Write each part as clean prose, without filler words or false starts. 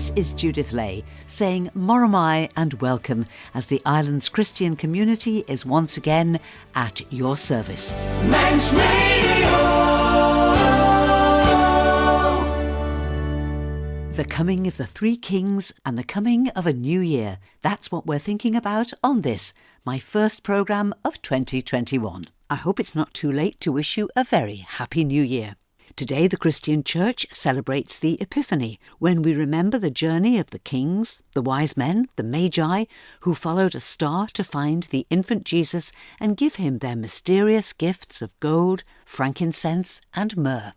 This is Judith Lay saying Moromai and welcome as the island's Christian community is once again at your service. Manx Radio. The coming of the three kings and the coming of a new year. That's what we're thinking about on this, my first programme of 2021. I hope it's not too late to wish you a very happy new year. Today the Christian Church celebrates the Epiphany, when we remember the journey of the kings, the wise men, the Magi, who followed a star to find the infant Jesus and give him their mysterious gifts of gold, frankincense and myrrh.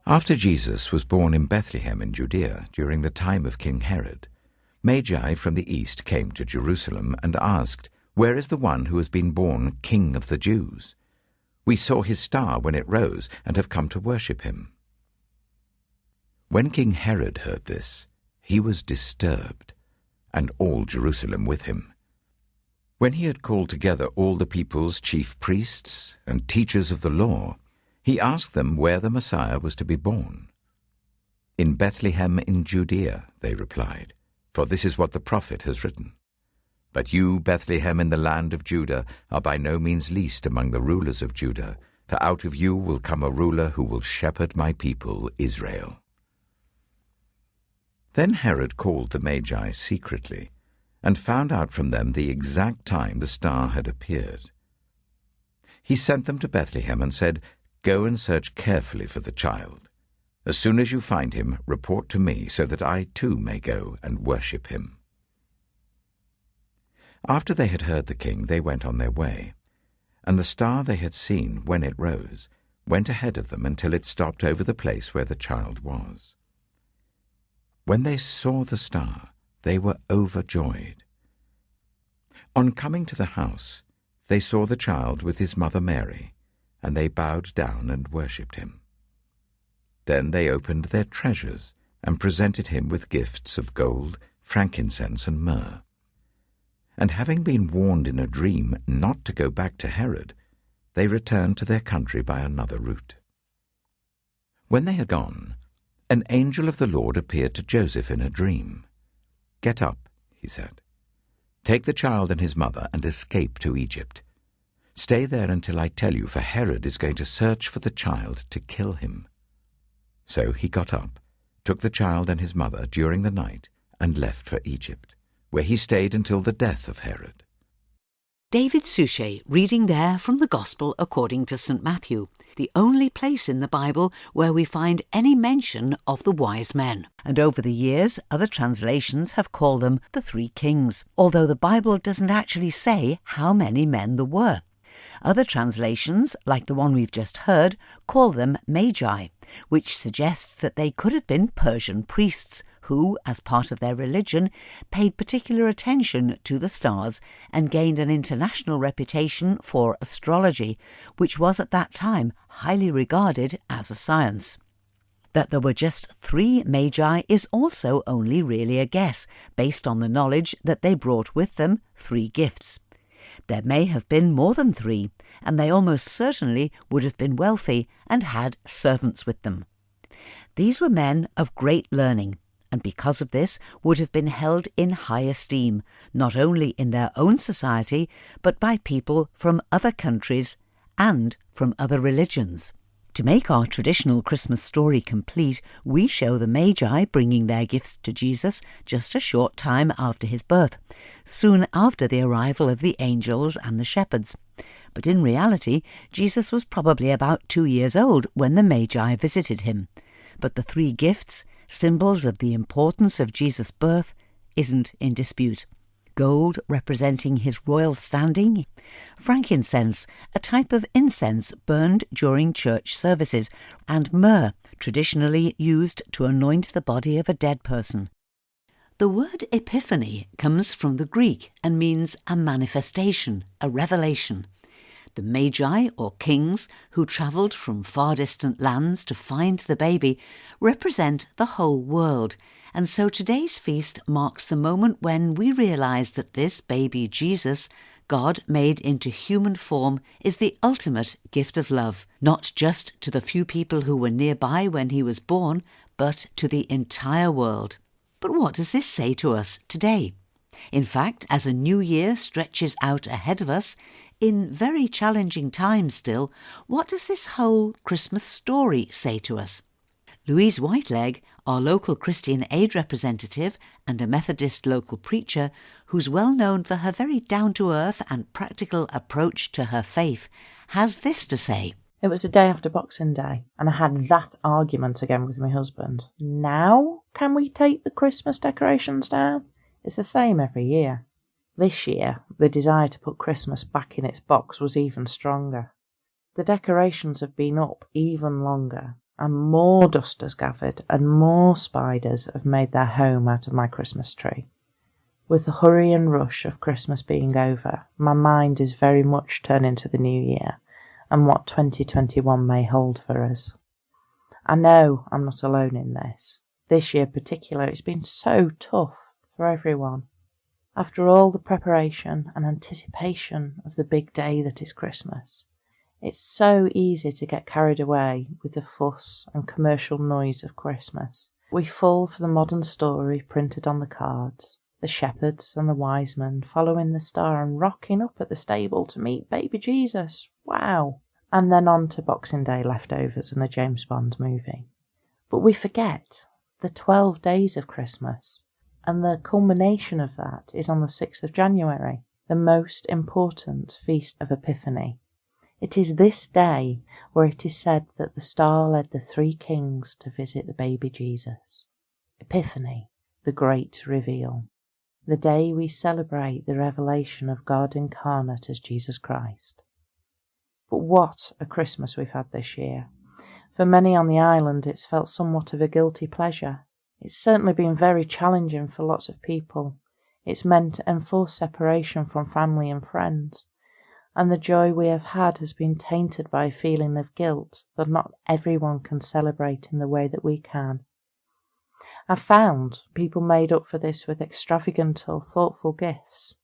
After Jesus was born in Bethlehem in Judea during the time of King Herod, Magi from the east came to Jerusalem and asked, "Where is the one who has been born King of the Jews? We saw his star when it rose and have come to worship him." When King Herod heard this, he was disturbed, and all Jerusalem with him. When he had called together all the people's chief priests and teachers of the law, he asked them where the Messiah was to be born. "In Bethlehem in Judea," they replied, "for this is what the prophet has written. But you, Bethlehem in the land of Judah, are by no means least among the rulers of Judah, for out of you will come a ruler who will shepherd my people Israel." Then Herod called the Magi secretly, and found out from them the exact time the star had appeared. He sent them to Bethlehem and said, "Go and search carefully for the child. As soon as you find him, report to me, so that I too may go and worship him." After they had heard the king, they went on their way, and the star they had seen when it rose went ahead of them until it stopped over the place where the child was. When they saw the star, they were overjoyed. On coming to the house, they saw the child with his mother Mary, and they bowed down and worshipped him. Then they opened their treasures and presented him with gifts of gold, frankincense, and myrrh. And having been warned in a dream not to go back to Herod, they returned to their country by another route. When they had gone, an angel of the Lord appeared to Joseph in a dream. "Get up," he said. "Take the child and his mother and escape to Egypt. Stay there until I tell you, for Herod is going to search for the child to kill him." So he got up, took the child and his mother during the night, and left for Egypt, where he stayed until the death of Herod. David Suchet reading there from the Gospel according to St. Matthew, the only place in the Bible where we find any mention of the wise men. And over the years, other translations have called them the three kings, although the Bible doesn't actually say how many men there were. Other translations, like the one we've just heard, call them magi, which suggests that they could have been Persian priests who, as part of their religion, paid particular attention to the stars and gained an international reputation for astrology, which was at that time highly regarded as a science. That there were just 3 magi is also only really a guess, based on the knowledge that they brought with them 3 gifts. There may have been more than 3, and they almost certainly would have been wealthy and had servants with them. These were men of great learning, and because of this would have been held in high esteem, not only in their own society, but by people from other countries and from other religions. To make our traditional Christmas story complete, we show the Magi bringing their gifts to Jesus just a short time after his birth, soon after the arrival of the angels and the shepherds. But in reality, Jesus was probably about 2 years old when the Magi visited him. But the 3 gifts, symbols of the importance of Jesus' birth, isn't in dispute. Gold representing his royal standing, frankincense, a type of incense burned during church services, and myrrh, traditionally used to anoint the body of a dead person. The word epiphany comes from the Greek and means a manifestation, a revelation. The Magi, or kings, who travelled from far distant lands to find the baby, represent the whole world, and so today's feast marks the moment when we realise that this baby Jesus, God made into human form, is the ultimate gift of love, not just to the few people who were nearby when he was born, but to the entire world. But what does this say to us today? In fact, as a new year stretches out ahead of us, in very challenging times still, what does this whole Christmas story say to us? Louise Whitelegg, our local Christian Aid representative and a Methodist local preacher, who's well known for her very down-to-earth and practical approach to her faith, has this to say. It was the day after Boxing Day, and I had that argument again with my husband. Now can we take the Christmas decorations down? It's the same every year. This year, the desire to put Christmas back in its box was even stronger. The decorations have been up even longer, and more dust has gathered, and more spiders have made their home out of my Christmas tree. With the hurry and rush of Christmas being over, my mind is very much turning to the new year, and what 2021 may hold for us. I know I'm not alone in this. This year in particular, it's been so tough for everyone. After all the preparation and anticipation of the big day that is Christmas, it's so easy to get carried away with the fuss and commercial noise of Christmas. We fall for the modern story printed on the cards, the shepherds and the wise men following the star and rocking up at the stable to meet baby Jesus. Wow! And then on to Boxing Day leftovers and a James Bond movie. But we forget the 12 days of Christmas, and the culmination of that is on the 6th of January, the most important feast of Epiphany. It is this day where it is said that the star led the 3 kings to visit the baby Jesus. Epiphany, the great reveal. The day we celebrate the revelation of God incarnate as Jesus Christ. But what a Christmas we've had this year. For many on the island, it's felt somewhat of a guilty pleasure. It's certainly been very challenging for lots of people. It's meant enforced separation from family and friends. and the joy we have had has been tainted by a feeling of guilt that not everyone can celebrate in the way that we can. I've found people made up for this with extravagant or thoughtful gifts.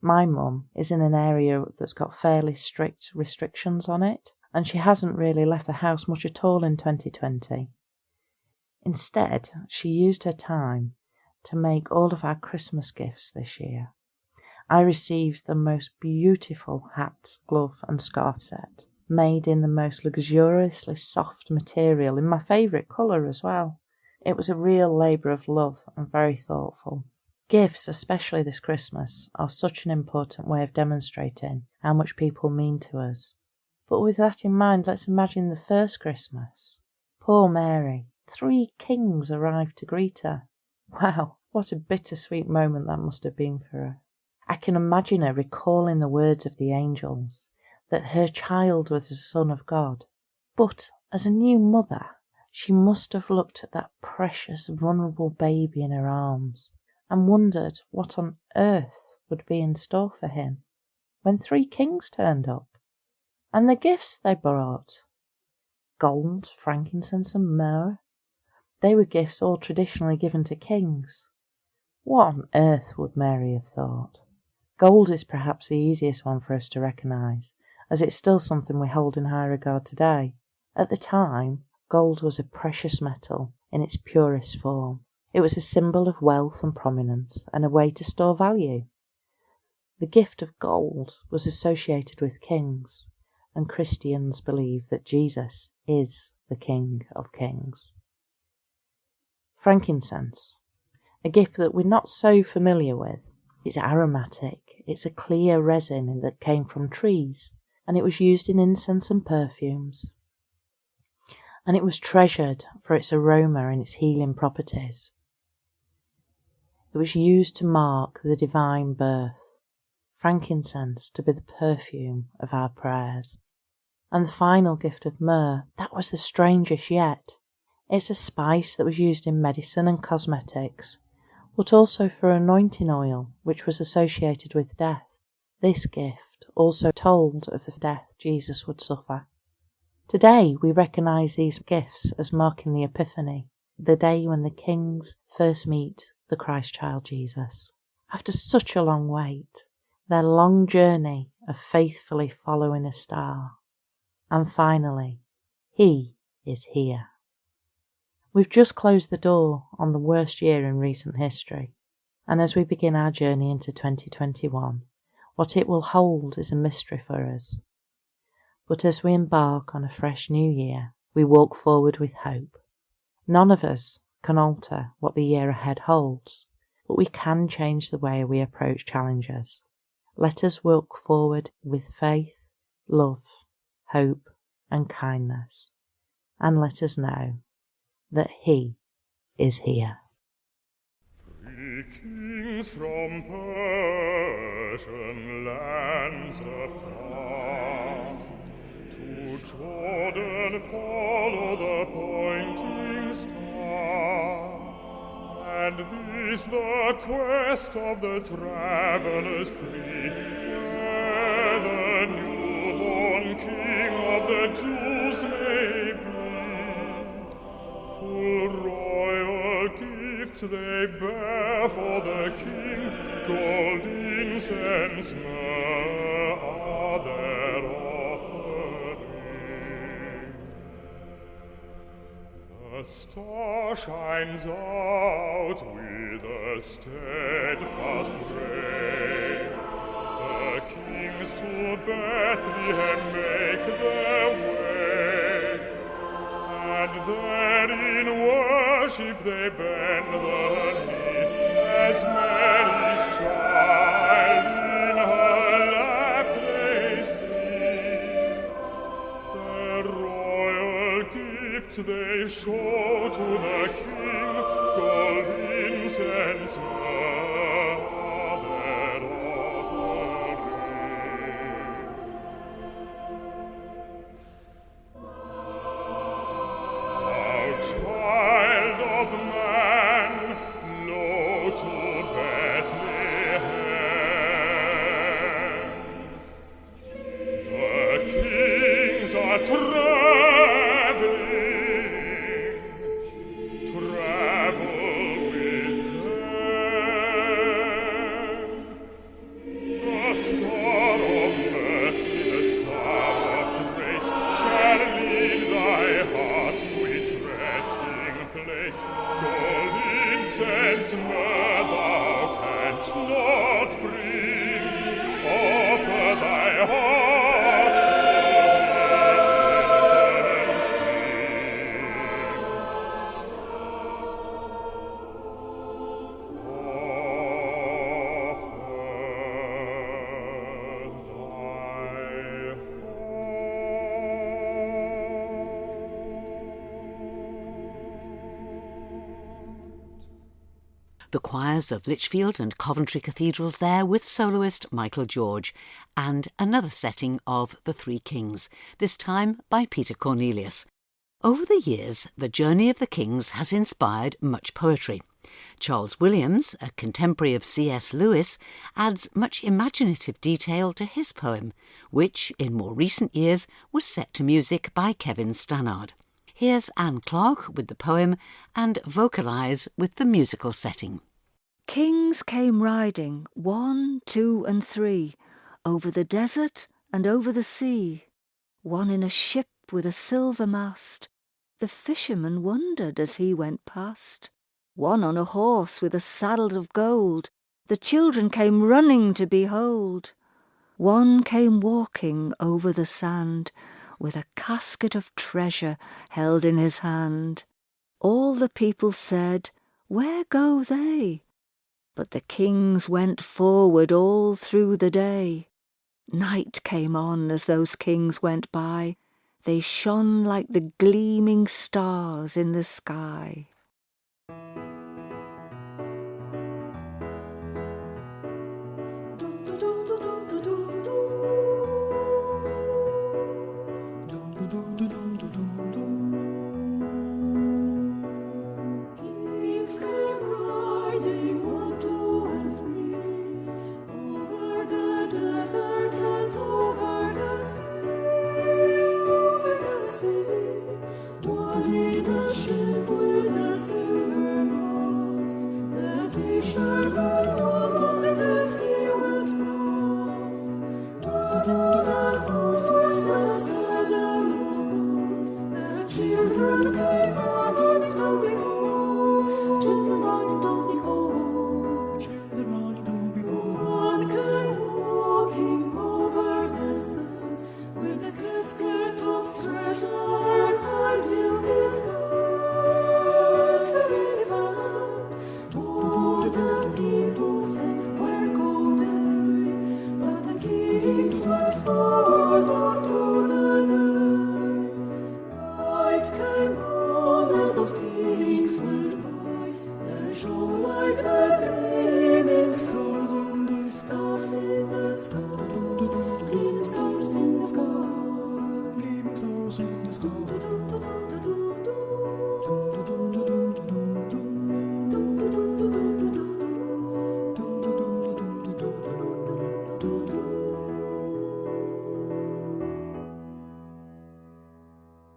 My mum is in an area that's got fairly strict restrictions on it, and she hasn't really left the house much at all in 2020. Instead, she used her time to make all of our Christmas gifts this year. I received the most beautiful hat, glove and scarf set, made in the most luxuriously soft material in my favourite colour as well. It was a real labour of love and very thoughtful. Gifts, especially this Christmas, are such an important way of demonstrating how much people mean to us. But with that in mind, let's imagine the first Christmas. Poor Mary. 3 kings arrived to greet her. Wow, what a bittersweet moment that must have been for her. I can imagine her recalling the words of the angels, that her child was the Son of God. But as a new mother, she must have looked at that precious, vulnerable baby in her arms and wondered what on earth would be in store for him when 3 kings turned up. And the gifts they brought: gold, frankincense and myrrh. They were gifts all traditionally given to kings. What on earth would Mary have thought? Gold is perhaps the easiest one for us to recognise, as it's still something we hold in high regard today. At the time, gold was a precious metal in its purest form. It was a symbol of wealth and prominence, and a way to store value. The gift of gold was associated with kings, and Christians believe that Jesus is the King of Kings. Frankincense, a gift that we're not so familiar with. It's aromatic, it's a clear resin that came from trees, and it was used in incense and perfumes. And it was treasured for its aroma and its healing properties. It was used to mark the divine birth, frankincense to be the perfume of our prayers. And the final gift of myrrh, that was the strangest yet. It's a spice that was used in medicine and cosmetics, but also for anointing oil, which was associated with death. This gift also told of the death Jesus would suffer. Today we recognise these gifts as marking the Epiphany, the day when the kings first meet the Christ child Jesus. After such a long wait, their long journey of faithfully following a star, and finally, he is here. We've just closed the door on the worst year in recent history, and as we begin our journey into 2021, what it will hold is a mystery for us. But as we embark on a fresh new year, we walk forward with hope. None of us can alter what the year ahead holds, but we can change the way we approach challenges. Let us walk forward with faith, love, hope and kindness, and let us know that he is here. 3 kings from Persian lands afar, to Jordan follow the pointing star, and this the quest of the travellers 3, where the newborn King of the Jews may be. Full royal gifts they bear for the King, gold, incense, myrrh are their offering. The star shines out with a steadfast ray. The kings to Bethlehem make their way, and there in worship they bend the knee, as Mary's child in her lap they see. Their royal gifts they show to the King, gold, incense, myrrh are their offering. Thou child of man, lo to Bethlehem. The choirs of Lichfield and Coventry cathedrals there with soloist Michael George, and another setting of The Three Kings, this time by Peter Cornelius. Over the years, the journey of the Kings has inspired much poetry. Charles Williams, a contemporary of C.S. Lewis, adds much imaginative detail to his poem, which, in more recent years, was set to music by Kevin Stannard. Here's Anne Clarke with the poem and Vocalise with the musical setting. Kings came riding, 1, 2, and 3, over the desert and over the sea. One in a ship with a silver mast, the fisherman wondered as he went past. One on a horse with a saddle of gold, the children came running to behold. One came walking over the sand, with a casket of treasure held in his hand. All the people said, "Where go they?" But the kings went forward all through the day. Night came on as those kings went by. They shone like the gleaming stars in the sky.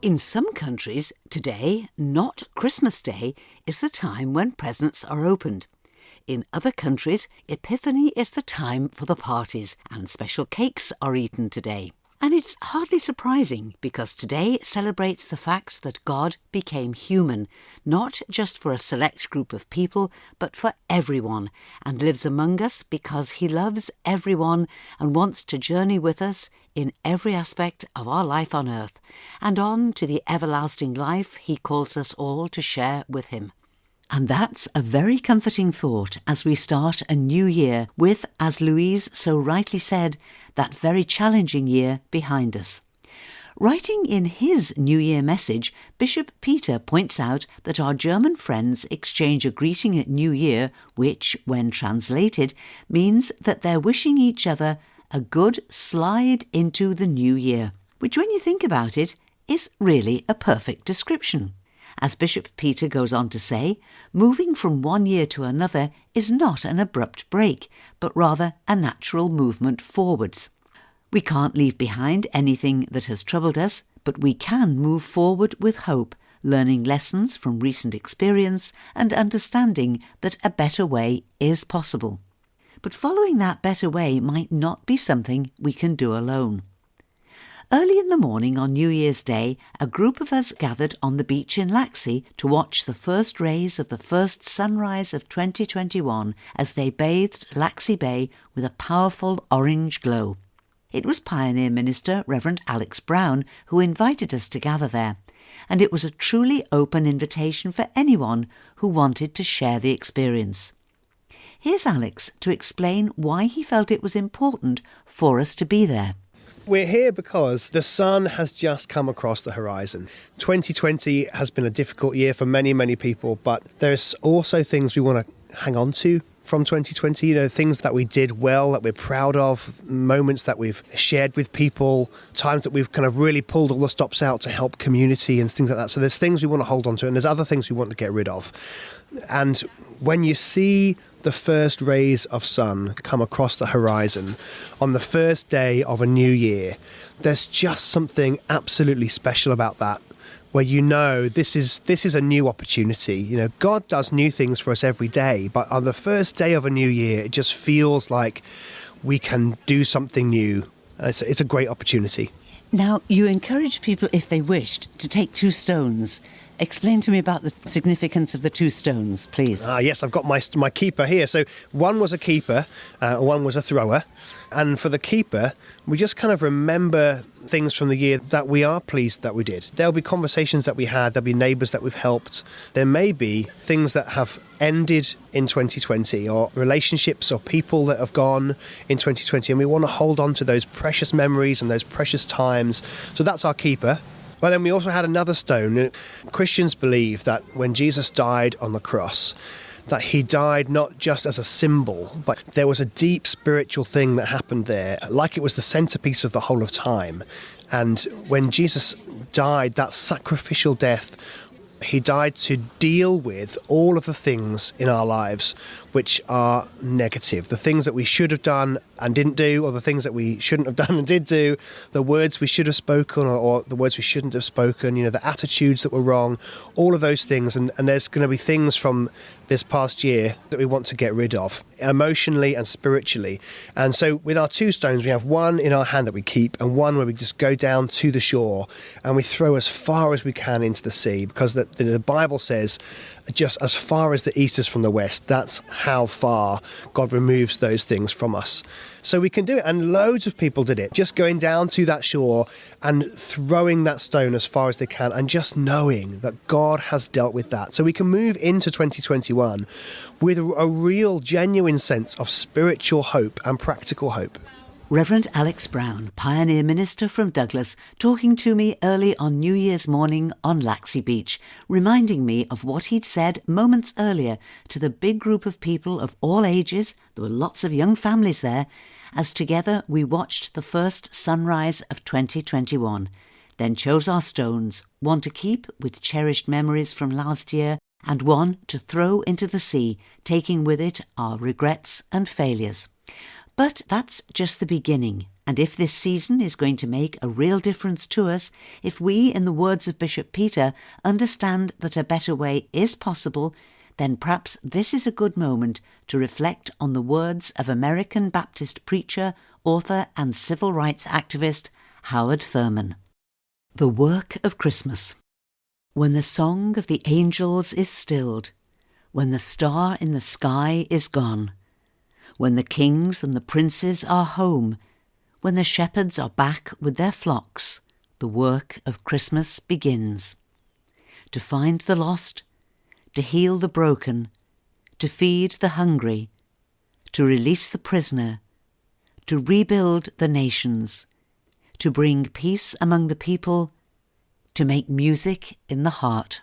In some countries, today, not Christmas Day, is the time when presents are opened. In other countries, Epiphany is the time for the parties and special cakes are eaten today. And it's hardly surprising because today celebrates the fact that God became human, not just for a select group of people, but for everyone, and lives among us because he loves everyone and wants to journey with us in every aspect of our life on earth, and on to the everlasting life he calls us all to share with him. And that's a very comforting thought as we start a new year with, as Louise so rightly said, that very challenging year behind us. Writing in his New Year message, Bishop Peter points out that our German friends exchange a greeting at New Year, which, when translated, means that they're wishing each other a good slide into the new year, which, when you think about it, is really a perfect description. As Bishop Peter goes on to say, moving from one year to another is not an abrupt break, but rather a natural movement forwards. We can't leave behind anything that has troubled us, but we can move forward with hope, learning lessons from recent experience and understanding that a better way is possible. But following that better way might not be something we can do alone. Early in the morning on New Year's Day, a group of us gathered on the beach in Laxey to watch the first rays of the first sunrise of 2021 as they bathed Laxey Bay with a powerful orange glow. It was pioneer minister Rev'd Alex Brown who invited us to gather there, and it was a truly open invitation for anyone who wanted to share the experience. Here's Alex to explain why he felt it was important for us to be there. We're here because the sun has just come across the horizon. 2020 has been a difficult year for many, many people, but there's also things we want to hang on to from 2020, things that we did well, that we're proud of, moments that we've shared with people, times that we've kind of really pulled all the stops out to help community and things like that. So there's things we want to hold on to, and there's other things we want to get rid of. And when you see the first rays of sun come across the horizon on the first day of a new year, there's just something absolutely special about that, where this is a new opportunity. God does new things for us every day, but on the first day of a new year, it just feels like we can do something new. It's a great opportunity. Now, you encourage people, if they wished, to take 2 stones. Explain to me about the significance of the 2 stones, please. Yes, I've got my keeper here. So one was a keeper, one was a thrower. And for the keeper, we just kind of remember things from the year that we are pleased that we did. There'll be conversations that we had, there'll be neighbours that we've helped. There may be things that have ended in 2020, or relationships or people that have gone in 2020, and we want to hold on to those precious memories and those precious times. So that's our keeper. Well, then we also had another stone. Christians believe that when Jesus died on the cross, that he died not just as a symbol, but there was a deep spiritual thing that happened there, like it was the centerpiece of the whole of time. And when Jesus died, that sacrificial death, he died to deal with all of the things in our lives which are negative, the things that we should have done and didn't do, or the things that we shouldn't have done and did do, the words we should have spoken or the words we shouldn't have spoken, the attitudes that were wrong, all of those things. And there's going to be things from this past year that we want to get rid of, emotionally and spiritually. And so with our 2 stones, we have one in our hand that we keep, and one where we just go down to the shore and we throw as far as we can into the sea, because the Bible says just as far as the east is from the west, that's how far God removes those things from us. So we can do it, and loads of people did it, just going down to that shore and throwing that stone as far as they can, and just knowing that God has dealt with that. So we can move into 2021 with a real, genuine sense of spiritual hope and practical hope. Rev'd Alex Brown, pioneer minister from Douglas, talking to me early on New Year's morning on Laxey Beach, reminding me of what he'd said moments earlier to the big group of people of all ages, there were lots of young families there, as together we watched the first sunrise of 2021, then chose our stones, one to keep with cherished memories from last year, and one to throw into the sea, taking with it our regrets and failures. But that's just the beginning, and if this season is going to make a real difference to us, if we, in the words of Bishop Peter, understand that a better way is possible, then perhaps this is a good moment to reflect on the words of American Baptist preacher, author and civil rights activist Howard Thurman. The work of Christmas. When the song of the angels is stilled, when the star in the sky is gone, when the kings and the princes are home, when the shepherds are back with their flocks, the work of Christmas begins. To find the lost, to heal the broken, to feed the hungry, to release the prisoner, to rebuild the nations, to bring peace among the people, to make music in the heart.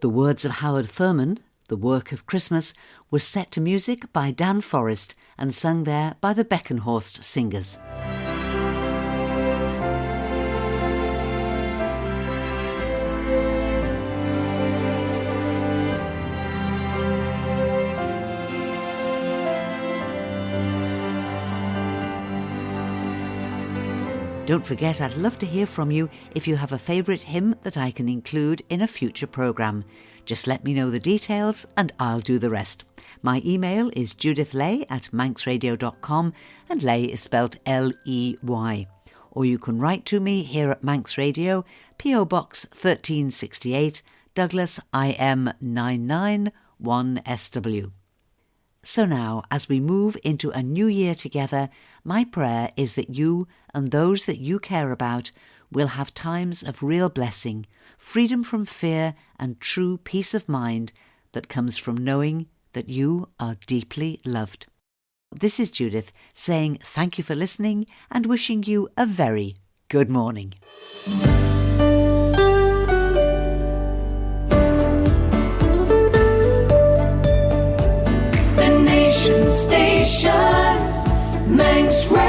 The words of Howard Thurman, The Work of Christmas, was set to music by Dan Forrest and sung there by the Beckenhorst Singers. Don't forget, I'd love to hear from you if you have a favourite hymn that I can include in a future programme. Just let me know the details and I'll do the rest. My email is judithley@manxradio.com, and Ley is spelt L-E-Y. Or you can write to me here at Manx Radio, P.O. Box 1368, Douglas IM 991SW. So now, as we move into a new year together, my prayer is that you and those that you care about will have times of real blessing, freedom from fear and true peace of mind that comes from knowing that you are deeply loved. This is Judith saying thank you for listening and wishing you a very good morning. Station, Manx Radio.